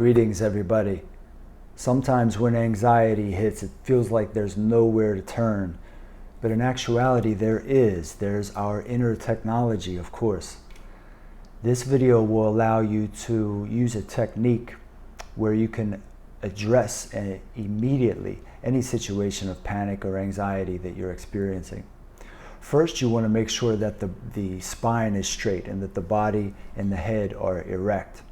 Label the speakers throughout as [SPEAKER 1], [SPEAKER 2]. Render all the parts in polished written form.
[SPEAKER 1] Greetings, everybody. Sometimes when anxiety hits, it feels like there's nowhere to turn. But in actuality, there's our inner technology, of course. This video will allow you to use a technique where you can address immediately any situation of panic or anxiety that you're experiencing. First, you want to make sure that the spine is straight and that the body and the head are erect.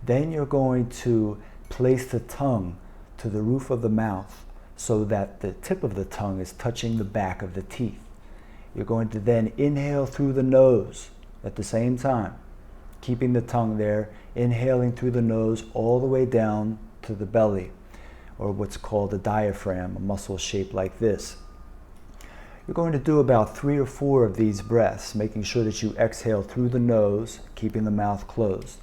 [SPEAKER 1] Then you're going to place the tongue to the roof of the mouth so that the tip of the tongue is touching the back of the teeth. You're going to then inhale through the nose at the same time, keeping the tongue there, inhaling through the nose all the way down to the belly, or what's called a diaphragm, a muscle shaped like this. You're going to do about 3 or 4 of these breaths, making sure that you exhale through the nose, keeping the mouth closed.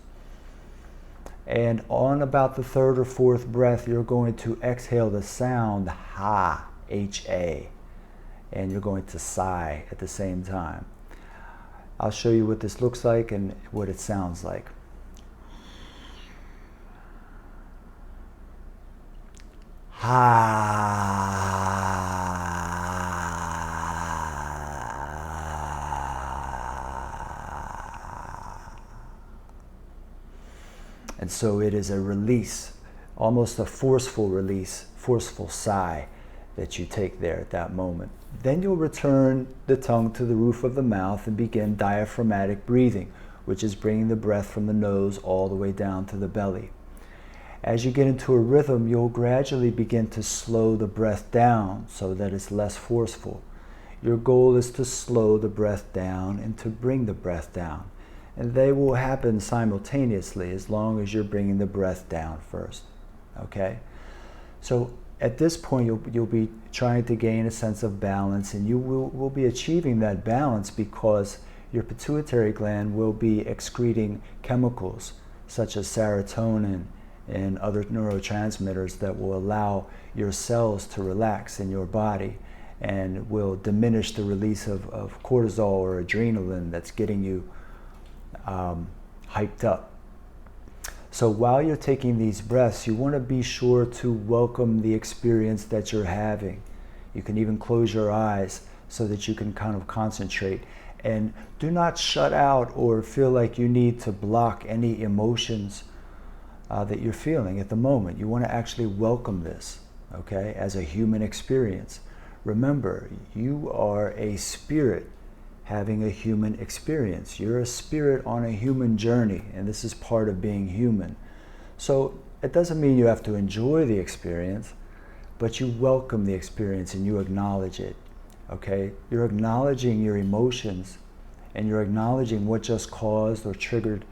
[SPEAKER 1] And on about the 3rd or 4th breath, you're going to exhale the sound ha, H-A, and you're going to sigh at the same time. I'll show you what this looks like and what it sounds like. Ha. And so it is a release, almost a forceful release, forceful sigh that you take there at that moment. Then you'll return the tongue to the roof of the mouth and begin diaphragmatic breathing, which is bringing the breath from the nose all the way down to the belly. As you get into a rhythm, you'll gradually begin to slow the breath down so that it's less forceful. Your goal is to slow the breath down and to bring the breath down. And they will happen simultaneously as long as you're bringing the breath down first. Okay? So at this point, you'll be trying to gain a sense of balance, and you will be achieving that balance because your pituitary gland will be excreting chemicals such as serotonin and other neurotransmitters that will allow your cells to relax in your body and will diminish the release of cortisol or adrenaline that's getting you hyped up. So while you're taking these breaths, you want to be sure to welcome the experience that you're having. You can even close your eyes so that you can kind of concentrate. And do not shut out or feel like you need to block any emotions that you're feeling at the moment. You want to actually welcome this, okay, as a human experience. Remember, you are a spirit having a human experience. You're a spirit on a human journey, and this is part of being human. So it doesn't mean you have to enjoy the experience, but you welcome the experience and you acknowledge it, okay? You're acknowledging your emotions and you're acknowledging what just caused or triggered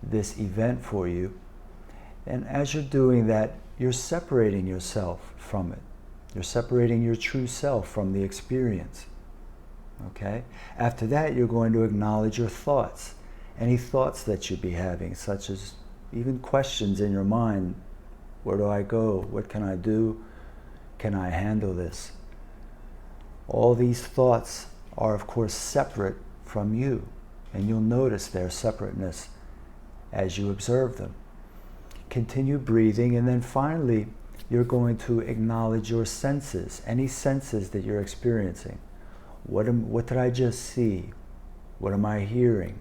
[SPEAKER 1] this event for you. And as you're doing that, you're separating yourself from it. You're separating your true self from the experience. Okay? After that, you're going to acknowledge your thoughts. Any thoughts that you be having, such as even questions in your mind. Where do I go? What can I do? Can I handle this? All these thoughts are, of course, separate from you. And you'll notice their separateness as you observe them. Continue breathing, and then finally, you're going to acknowledge your senses, any senses that you're experiencing. What did I just see? What am I hearing?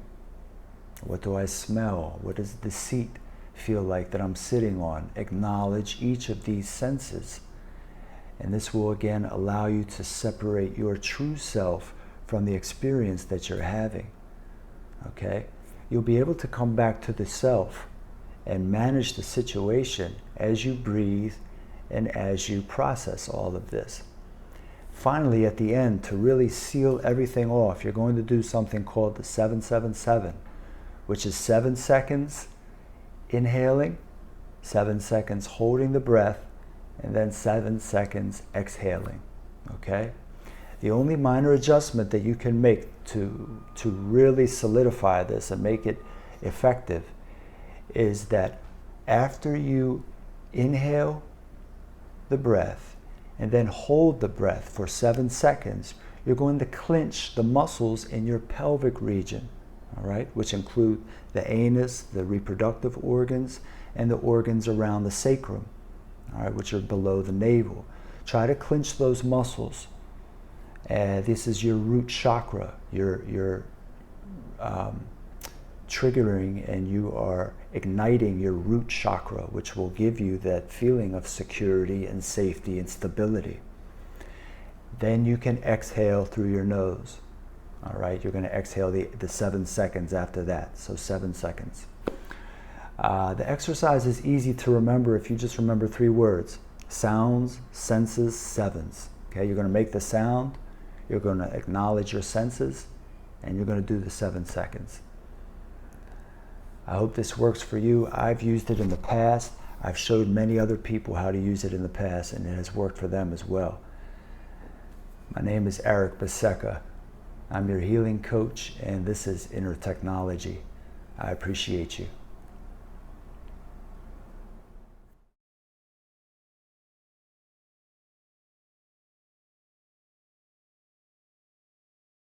[SPEAKER 1] What do I smell? What does the seat feel like that I'm sitting on? Acknowledge each of these senses. And this will again allow you to separate your true self from the experience that you're having. Okay? You'll be able to come back to the self and manage the situation as you breathe and as you process all of this. Finally, at the end, to really seal everything off, you're going to do something called the 7-7-7, which is 7 seconds inhaling, 7 seconds holding the breath, and then 7 seconds exhaling, okay? The only minor adjustment that you can make to really solidify this and make it effective is that after you inhale the breath and then hold the breath for 7 seconds, you're going to clench the muscles in your pelvic region, all right, which include the anus, the reproductive organs, and the organs around the sacrum, all right, which are below the navel. Try to clench those muscles. This is your root chakra. You're triggering and you are igniting your root chakra, which will give you that feeling of security and safety and stability. Then you can exhale through your nose. All right, you're going to exhale the 7 seconds after that, so 7 seconds. The exercise is easy to remember if you just remember 3 words: sounds, senses, sevens. Okay, you're going to make the sound, you're going to acknowledge your senses, and you're going to do the 7 seconds. I hope this works for you. I've used it in the past. I've showed many other people how to use it in the past, and it has worked for them as well. My name is Eric Beseca. I'm your healing coach, and this is Inner Technology. I appreciate you.